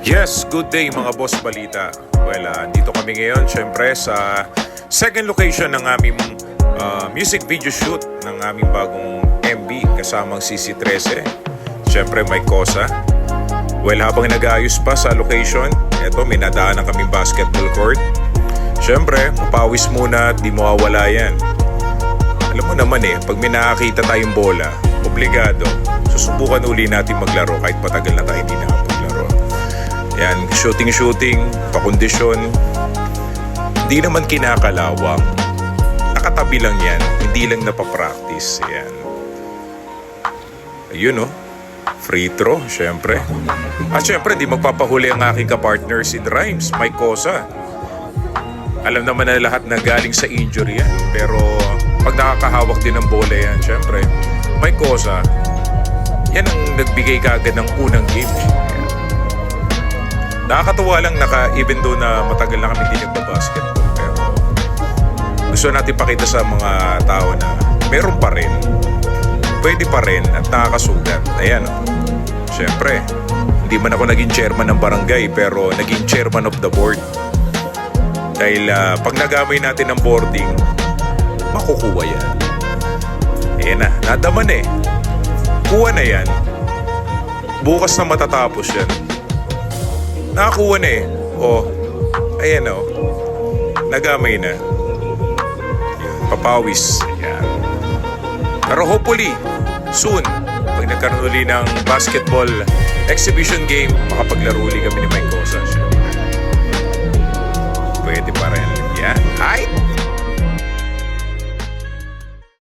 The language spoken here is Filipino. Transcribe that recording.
Yes, good day mga boss balita. Well, dito kami ngayon syempre sa second location ng aming music video shoot ng aming bagong MV kasamang CC13. Syempre may kosa. Well, habang nag-aayos pa sa location, eto may nadaan ng kaming basketball court. Syempre, papawis muna at di mawawala yan. Alam mo naman pag may nakakita tayong bola, obligado, susubukan uli natin maglaro kahit patagal na tayo hindi nakapaglaro. Yan, shooting, pakondisyon. Hindi naman kinakalawang. Nakatabi lang yan, hindi lang napapractice. Yan. Ayun free throw, syempre. At syempre, di magpapahuli ang aking kapartner si Rhymes, Mike Cosa. Alam naman na lahat na galing sa injury yan. Pero pag nakakahawak din ng bola yan, syempre, Mike Cosa, yan ang nagbigay kagad ng unang game. Nakakatuwa lang even though na matagal na kami hindi nagbabasketball, pero gusto natin pakita sa mga tao na meron pa rin, pwede pa rin at nakakasugat. Ayan Siyempre, hindi man ako naging chairman ng barangay pero naging chairman of the board. Dahil pag nagamay natin ng boarding, makukuha yan. Ayan na, nadaman Kuha na yan. Bukas na matatapos yan. Nakakuha na ayan nagamay na. Papawis. Ayan. Pero hopefully, soon, pag nagkaroon uli ng basketball exhibition game, makapaglaro uli kami ni Mike Cosa. Pwede pa rin. Yan. Hi!